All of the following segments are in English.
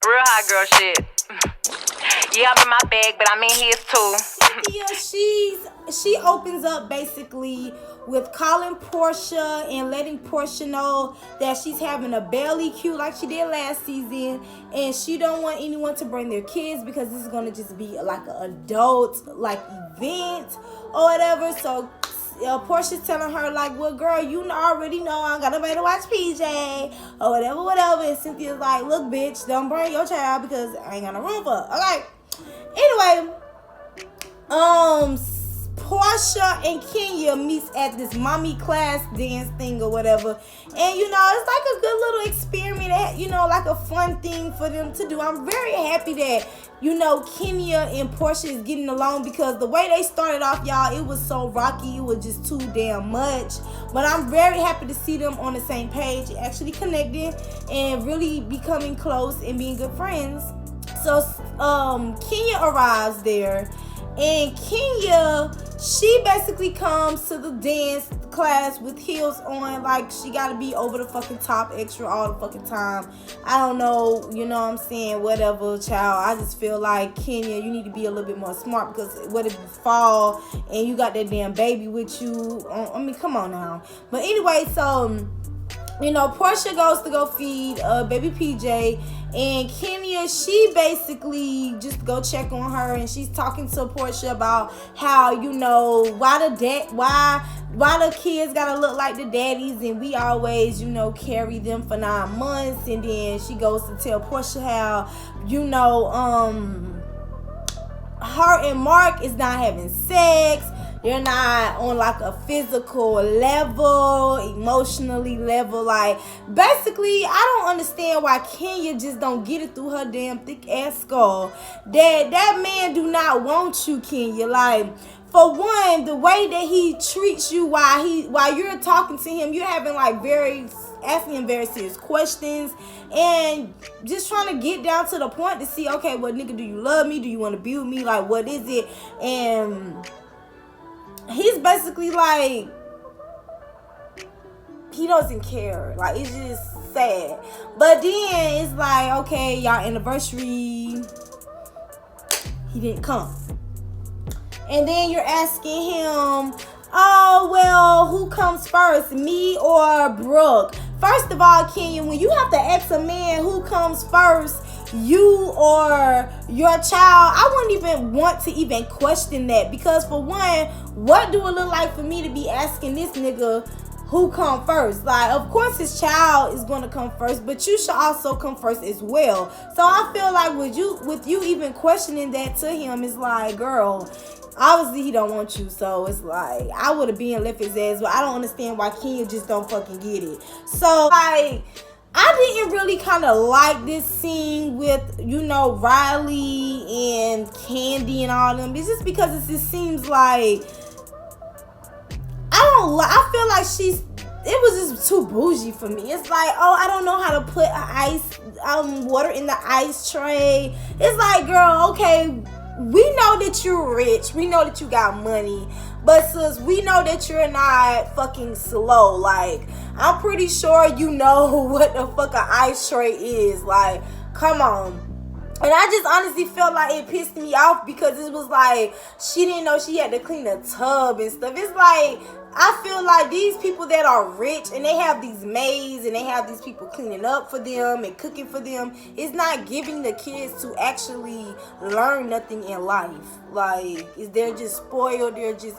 Real hot girl shit. Yeah, I'm in my bag, but I'm in his too. She opens up basically with calling Porsha and letting Porsha know that she's having a belly cue like she did last season, and she don't want anyone to bring their kids because this is gonna just be like an adult like event or whatever. So Portia's telling her like, well, girl, you already know I got nobody to watch PJ or whatever. And Cynthia's like, look, bitch, don't bring your child because I ain't got no room for her. Okay. Anyway, Porsha and Kenya meets at this mommy class dance thing or whatever, and it's like a good little experiment, like a fun thing for them to do. I'm very happy that Kenya and Porsha is getting along, because the way they started off, y'all, it was so rocky, it was just too damn much. But I'm very happy to see them on the same page, actually connecting and really becoming close and being good friends. So Kenya arrives there, and Kenya, she basically comes to the dance class with heels on, like she gotta be over the fucking top extra all the fucking time. I don't know, what I'm saying, whatever, child. I just feel like, Kenya, you need to be a little bit more smart, because what if you fall and you got that damn baby with you? I mean, come on now. But anyway, so Porsha goes to go feed baby PJ, and Kenya, she basically just go check on her, and she's talking to Porsha about how why the kids gotta look like the daddies, and we always carry them for 9 months. And then she goes to tell Porsha how her and Mark is not having sex. They're not on like a physical level, emotionally level. Like, basically, I don't understand why Kenya just don't get it through her damn thick ass skull that man do not want you, Kenya. Like, for one, the way that he treats you while you're talking to him, you're having like asking him very serious questions and just trying to get down to the point to see, okay, well, nigga, do you love me? Do you want to be with me? Like, what is it? And he's basically like, he doesn't care. Like, it's just sad. But then it's like, okay, y'all anniversary, he didn't come. And then you're asking him, oh, well, who comes first, me or Brooke? First of all, Kenya, when you have to ask a man who comes first, you or your child, I wouldn't even want to even question that, because for one, what do it look like for me to be asking this nigga who come first? Like, of course his child is going to come first, but you should also come first as well. So I feel like with you even questioning that to him, it's like, girl, obviously he don't want you. So it's like, I would have been left his ass, but I don't understand why Kenya just don't fucking get it. So like, I didn't really kind of like this scene with, Riley and Candy and all them. It's just because it just seems like, I feel like it was just too bougie for me. It's like, oh, I don't know how to put water in the ice tray. It's like, girl, okay, we know that you're rich. We know that you got money. But sis, we know that you're not fucking slow. Like, I'm pretty sure you know what the fuck an ice tray is. Like, come on. And I just honestly felt like it pissed me off, because it was like, she didn't know she had to clean the tub and stuff. It's like, I feel like these people that are rich and they have these maids and they have these people cleaning up for them and cooking for them, it's not giving the kids to actually learn nothing in life. Like, they're just spoiled. They're just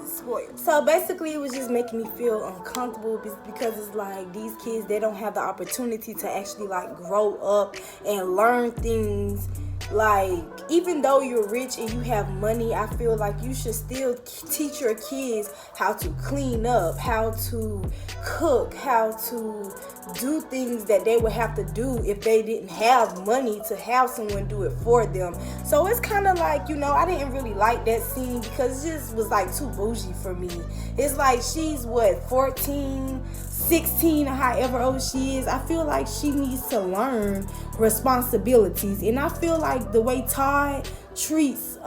spoiled. So basically, it was just making me feel uncomfortable, because it's like, these kids, they don't have the opportunity to actually like grow up and learn things. Like, even though you're rich and you have money, I feel like you should still teach your kids how to clean up, how to cook, how to do things that they would have to do if they didn't have money to have someone do it for them. So it's kind of like, I didn't really like that scene, because it just was like too bougie for me. It's like, she's 14, 16, or however old she is. I feel like she needs to learn responsibilities. And I feel like the way Todd treats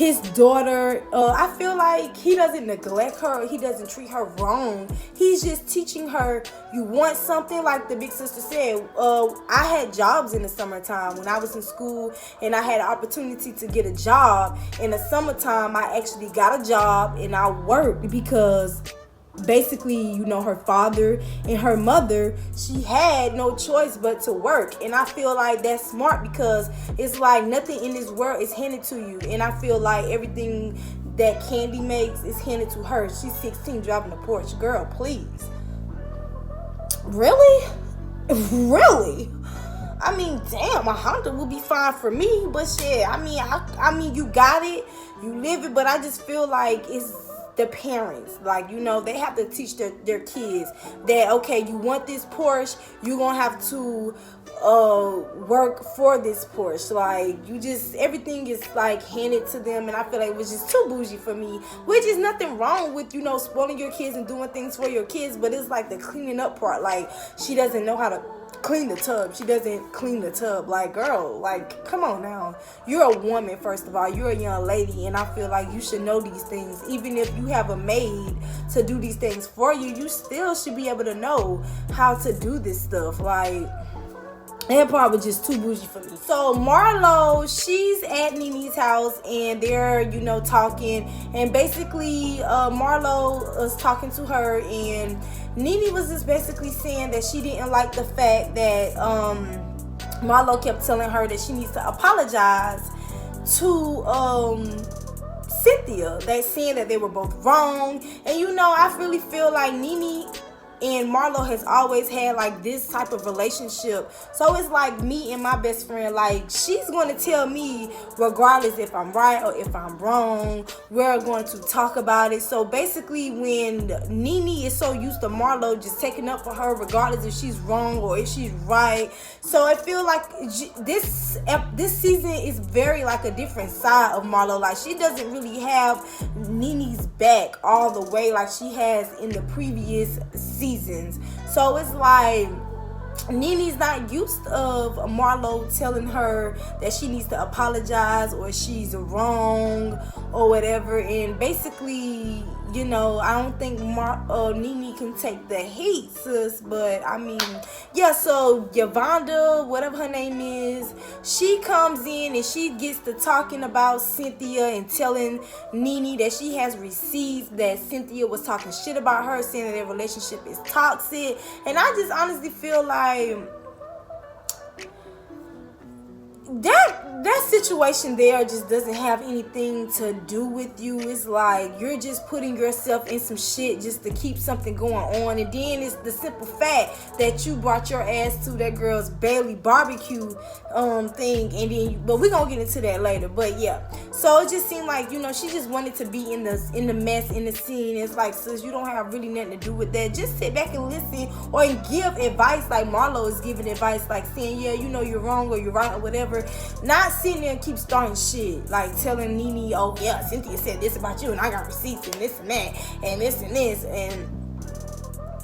his daughter, I feel like he doesn't neglect her, he doesn't treat her wrong. He's just teaching her, you want something, like the big sister said. I had jobs in the summertime when I was in school, and I had an opportunity to get a job in the summertime. I actually got a job and I worked because basically, you know, her father and her mother, she had no choice but to work. And I feel like that's smart, because it's like nothing in this world is handed to you. And I feel like everything that Candy makes is handed to her. She's 16 driving a Porsche. Girl, please. Really? Really? I mean, damn, a Honda would be fine for me. But shit, I mean, you got it, you live it. But I just feel like it's the parents, like, you know, they have to teach their kids that, okay, you want this Porsche, you're gonna have to work for this Porsche. Like, you just, everything is like handed to them. And I feel like it was just too bougie for me, which is nothing wrong with, you know, spoiling your kids and doing things for your kids, but it's like the cleaning up part. Like, she doesn't know how to clean the tub. She doesn't clean the tub. Like, girl, like, come on now. You're a woman, first of all. You're a young lady, and I feel like you should know these things. Even if you have a maid to do these things for you, you still should be able to know how to do this stuff. Like, that part was just too bougie for me. So Marlo, she's at Nini's house, and they're, you know, talking. And basically, Marlo was talking to her, and Nene was just basically saying that she didn't like the fact that Marlo kept telling her that she needs to apologize to Cynthia. They saying that they were both wrong. And, you know, I really feel like Nene and Marlo has always had like this type of relationship. So it's like me and my best friend, like, she's going to tell me regardless if I'm right or if I'm wrong. We're going to talk about it. So basically, when Nene is so used to Marlo just taking up for her regardless if she's wrong or if she's right. So I feel like this season is very like a different side of Marlo. Like, she doesn't really have Nene's back all the way like she has in the previous seasons. So it's like Nene's not used of Marlo telling her that she needs to apologize or she's wrong or whatever. And basically, you know, I don't think Nene can take the heat, sis. But I mean, yeah, so Yavonda, whatever her name is, she comes in and she gets to talking about Cynthia and telling Nene that she has receipts that Cynthia was talking shit about her, saying that their relationship is toxic. And I just honestly feel like that situation there just doesn't have anything to do with you. It's like you're just putting yourself in some shit just to keep something going on. And then it's the simple fact that you brought your ass to that girl's Bailey barbecue thing, and then but we're gonna get into that later. But yeah, so it just seemed like, you know, she just wanted to be in the mess, in the scene. It's like, sis, you don't have really nothing to do with that. Just sit back and listen, or give advice like Marlo is giving advice, like saying, yeah, you know, you're wrong or you're right or whatever. Not sitting there and keep starting shit, like telling Nene, oh yeah, Cynthia said this about you and I got receipts and this and that and this and this. And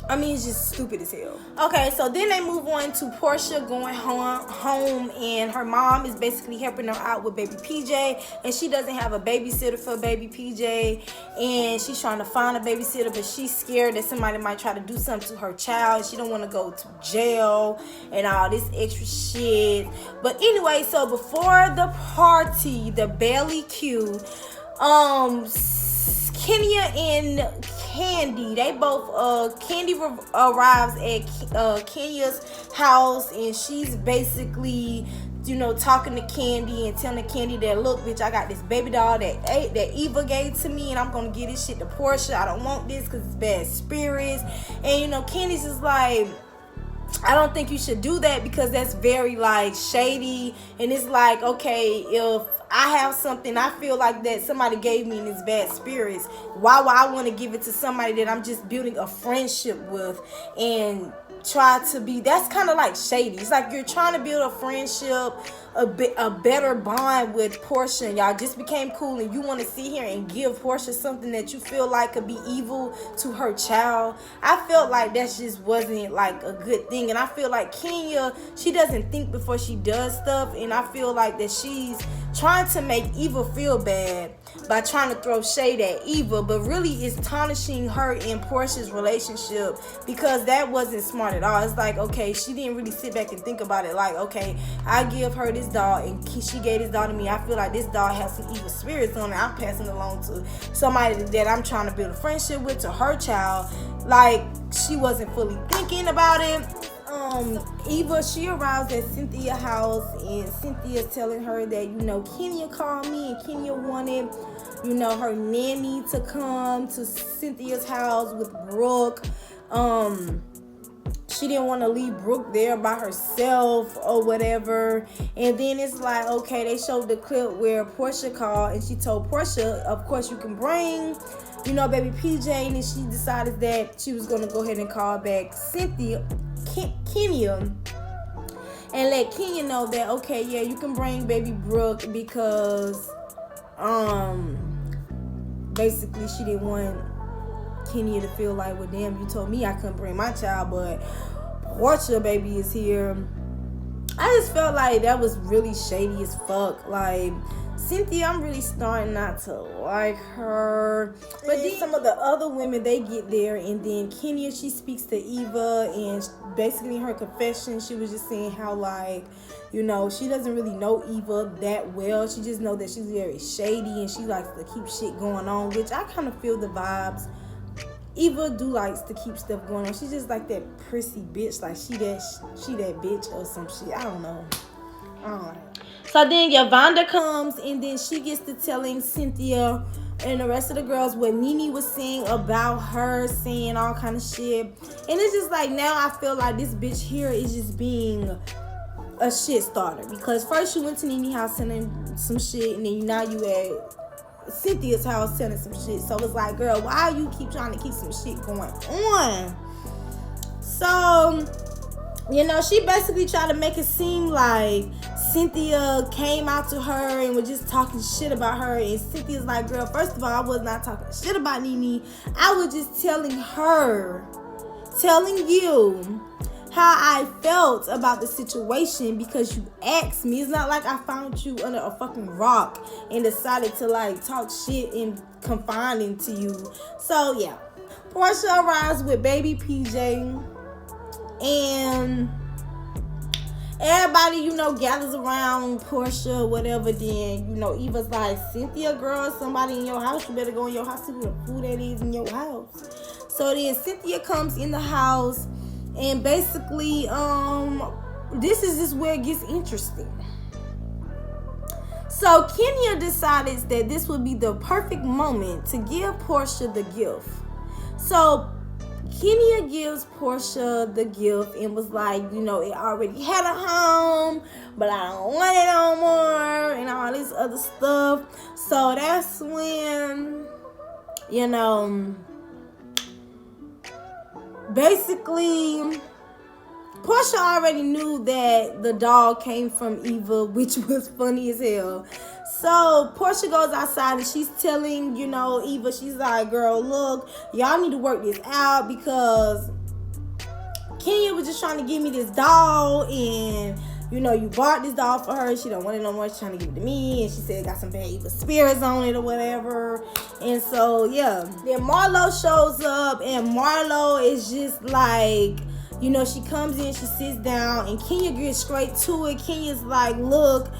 I mean, it's just stupid as hell. Okay, so then they move on to Porsha going home, and her mom is basically helping her out with baby PJ, and she doesn't have a babysitter for baby PJ, and she's trying to find a babysitter, but she's scared that somebody might try to do something to her child. She don't want to go to jail and all this extra shit. But anyway, so before the party, the Bailey Q, Kenya and Candy, they both Candy arrives at Kenya's house, and she's basically, you know, talking to Candy and telling Candy that, look, bitch, I got this baby doll that Eva gave to me, and I'm gonna give this shit to Porsha. I don't want this because it's bad spirits. And, you know, Candy's just like, I don't think you should do that because that's very like shady. And it's like, okay, if I have something I feel like that somebody gave me in this bad spirits, why would I want to give it to somebody that I'm just building a friendship with and try to be? That's kind of like shady. It's like you're trying to build a friendship, a better bond with Porsha, and y'all just became cool, and you want to sit here and give Porsha something that you feel like could be evil to her child. I felt like that just wasn't like a good thing. And I feel like Kenya, she doesn't think before she does stuff, and I feel like that she's trying to make Eva feel bad by trying to throw shade at Eva, but really it's tarnishing her and Porsha's relationship, because that wasn't smart at all. It's like, okay, she didn't really sit back and think about it. Like, okay, I give her this doll and she gave this doll to me. I feel like this doll has some evil spirits on it. I'm passing it along to somebody that I'm trying to build a friendship with, to her child. Like, she wasn't fully thinking about it. Eva, she arrives at Cynthia's house, and Cynthia's telling her that, Kenya called me, and Kenya wanted, her nanny to come to Cynthia's house with Brooke. She didn't want to leave Brooke there by herself or whatever. And then it's like, okay, they showed the clip where Porsha called, and she told Porsha, of course you can bring, baby PJ. And then she decided that she was going to go ahead and call back Kenya, and let Kenya know that, okay, yeah, you can bring baby Brooke, because basically she didn't want Kenya to feel like, well, damn, you told me I couldn't bring my child, but Porsha baby is here. I just felt like that was really shady as fuck. Like, Cynthia, I'm really starting not to like her. But then some of the other women, they get there, and then Kenya, she speaks to Eva, and basically in her confession, she was just saying how, like, she doesn't really know Eva that well. She just knows that she's very shady, and she likes to keep shit going on, which I kind of feel the vibes. Eva do likes to keep stuff going on. She's just like that prissy bitch. Like, she that bitch or some shit. I don't know. So then Yavonda comes, and then she gets to telling Cynthia and the rest of the girls what Nene was saying about her, saying all kind of shit. And it's just like, now I feel like this bitch here is just being a shit starter. Because first you went to Nene's house telling some shit, and then now you at Cynthia's house telling some shit. So it's like, girl, why you keep trying to keep some shit going on? So, she basically tried to make it seem like Cynthia came out to her and was just talking shit about her. And Cynthia's like, girl, first of all, I was not talking shit about Nene. I was just telling you how I felt about the situation, because you asked me. It's not like I found you under a fucking rock and decided to, like, talk shit and confiding to you. So, yeah. Porsha arrives with baby PJ, and everybody, gathers around Porsha, whatever. Then, Eva's like, Cynthia, girl, somebody in your house. You better go in your house, see what the food that is in your house. So then Cynthia comes in the house, and basically, this is just where it gets interesting. So Kenya decides that this would be the perfect moment to give Porsha the gift. So Kenya gives Porsha the gift and was like, it already had a home, but I don't want it no more, and all this other stuff. So that's when, basically, Porsha already knew that the doll came from Eva, which was funny as hell. So Porsha goes outside, and she's telling, Eva, she's like, girl, look, y'all need to work this out, because Kenya was just trying to give me this doll, and you bought this doll for her. She don't want it no more. She's trying to give it to me, and she said it got some bad evil spirits on it or whatever. And so, yeah. Then Marlo shows up, and Marlo is just like, she comes in, she sits down, and Kenya gets straight to it. Kenya's like, look,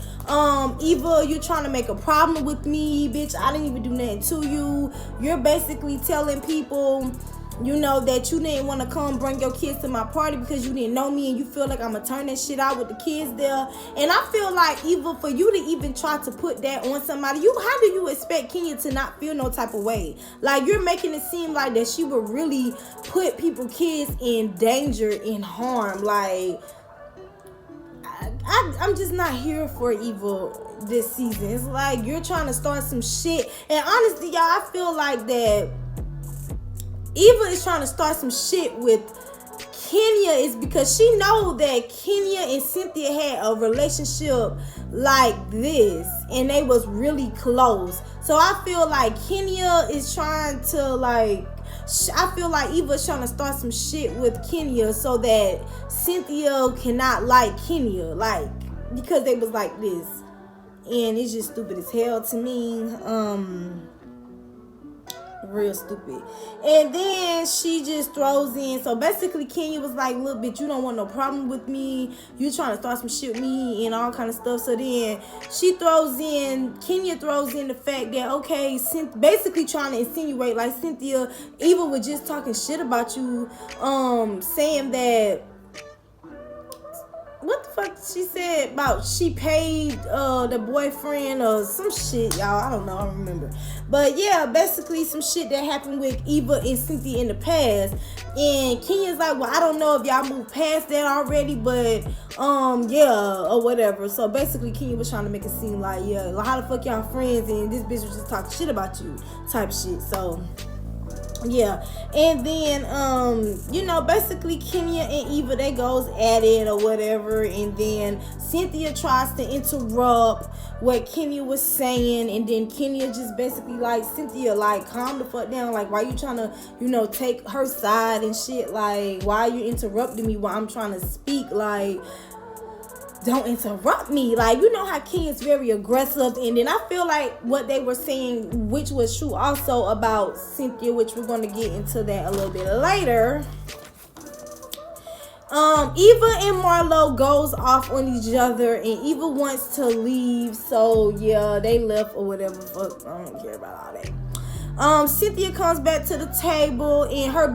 Eva, you're trying to make a problem with me, bitch. I didn't even do nothing to you. You're basically telling people, that you didn't want to come bring your kids to my party because you didn't know me, and you feel like I'm going to turn that shit out with the kids there. And I feel like, Eva, for you to even try to put that on somebody, how do you expect Kenya to not feel no type of way? Like, you're making it seem like that she would really put people's kids in danger and harm. Like, I'm just not here for Eva this season. It's like you're trying to start some shit. And honestly, y'all, I feel like that Eva is trying to start some shit with Kenya is because she knows that Kenya and Cynthia had a relationship like this, and they was really close. So I feel like Kenya is trying to, like, I feel like Eva's trying to start some shit with Kenya so that Cynthia cannot like Kenya, like, because they was like this. and it's just stupid as hell to me. Real stupid. And then she just throws in, so basically Kenya was like, look bitch, you don't want no problem with me, you trying to start some shit with me and all kind of stuff. So then Kenya throws in the fact that, okay, basically trying to insinuate like Cynthia, Eva was just talking shit about you, saying that, what the fuck she said about she paid the boyfriend or some shit, y'all. I don't know, I don't remember. But yeah, basically some shit that happened with Eva and Cynthia in the past. And Kenya's like, well, I don't know if y'all moved past that already, but yeah, or whatever. So basically Kenya was trying to make it seem like, yeah, like, how the fuck y'all friends and this bitch was just talking shit about you type shit. So yeah, and then basically Kenya and Eva, they goes at it or whatever, and then Cynthia tries to interrupt what Kenya was saying, and then Kenya just basically like, Cynthia, like, calm the fuck down, like, why you trying to take her side and shit, like, why are you interrupting me while I'm trying to speak, like, don't interrupt me. Like, you know how Kenya's very aggressive. And then I feel like what they were saying, which was true also about Cynthia, which we're going to get into that a little bit later. Eva and Marlo goes off on each other, and Eva wants to leave, so yeah, they left or whatever. Fuck, I don't care about all that. Cynthia comes back to the table, and her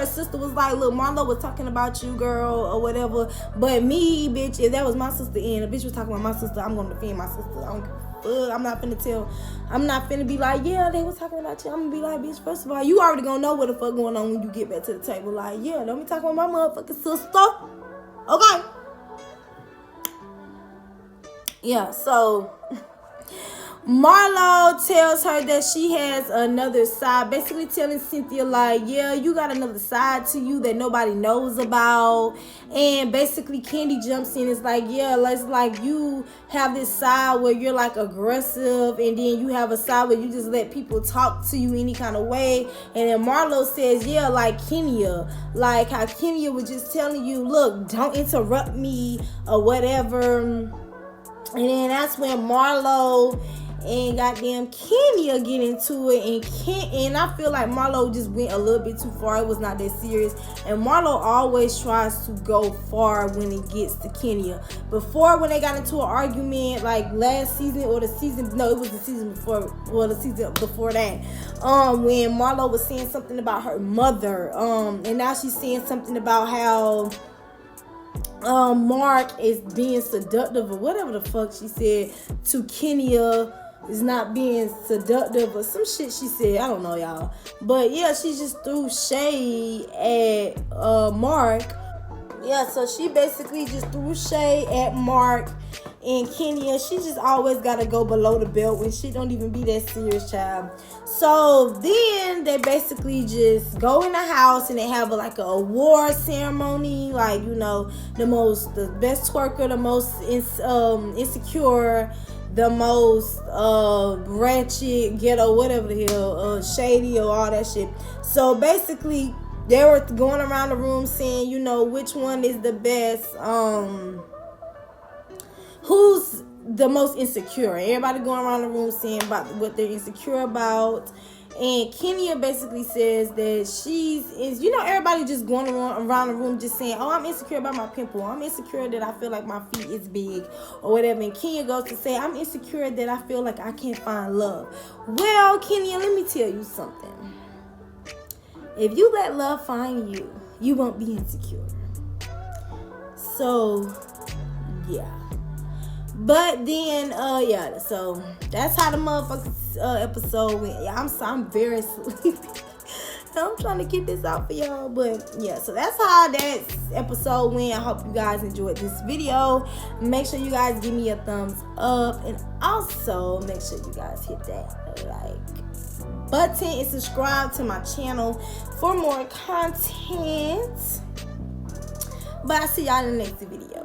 sister was like, look, Marlo was talking about you, girl, or whatever, but me, bitch, if that was my sister and a bitch was talking about my sister, I'm gonna defend my sister. I'm not finna be like, yeah, they was talking about you. I'm gonna be like, bitch, first of all, you already gonna know what the fuck going on when you get back to the table. Like, yeah, don't be talking about my motherfucking sister. Okay. Yeah, so Marlo tells her that she has another side, basically telling Cynthia like, yeah, you got another side to you that nobody knows about. And basically Candy jumps in, it's like, yeah, let's, like, you have this side where you're like aggressive, and then you have a side where you just let people talk to you any kind of way. And then Marlo says, yeah, like Kenya, like how Kenya was just telling you, look, don't interrupt me or whatever. And then that's when Marlo and goddamn Kenya get into it, and I feel like Marlo just went a little bit too far. It was not that serious, and Marlo always tries to go far when it gets to Kenya. Before, when they got into an argument, like last season or the season before, well, the season before that, when Marlo was saying something about her mother, and now she's saying something about how Mark is being seductive or whatever the fuck she said to Kenya, is not being seductive or some shit she said. I don't know, y'all. But yeah, she just threw shade at Mark. Yeah, so she basically just threw shade at Mark and Kenya. She just always gotta go below the belt when shit don't even be that serious, child. So then they basically just go in the house and they have like a award ceremony, like, the best twerker, the most insecure, the most ratchet, ghetto, whatever the hell, shady or all that shit. So basically they were going around the room saying, which one is the best, who's the most insecure. Everybody going around the room saying about what they're insecure about. And Kenya basically says that everybody just going around the room just saying, oh, I'm insecure about my pimple. I'm insecure that I feel like my feet is big or whatever. And Kenya goes to say, I'm insecure that I feel like I can't find love. Well, Kenya, let me tell you something. If you let love find you, you won't be insecure. So, yeah. But then, so that's how the motherfucking episode went. Yeah, I'm very sleepy. I'm trying to get this out for y'all. But, yeah, so that's how that episode went. I hope you guys enjoyed this video. Make sure you guys give me a thumbs up. And also, make sure you guys hit that like button and subscribe to my channel for more content. But I'll see y'all in the next video.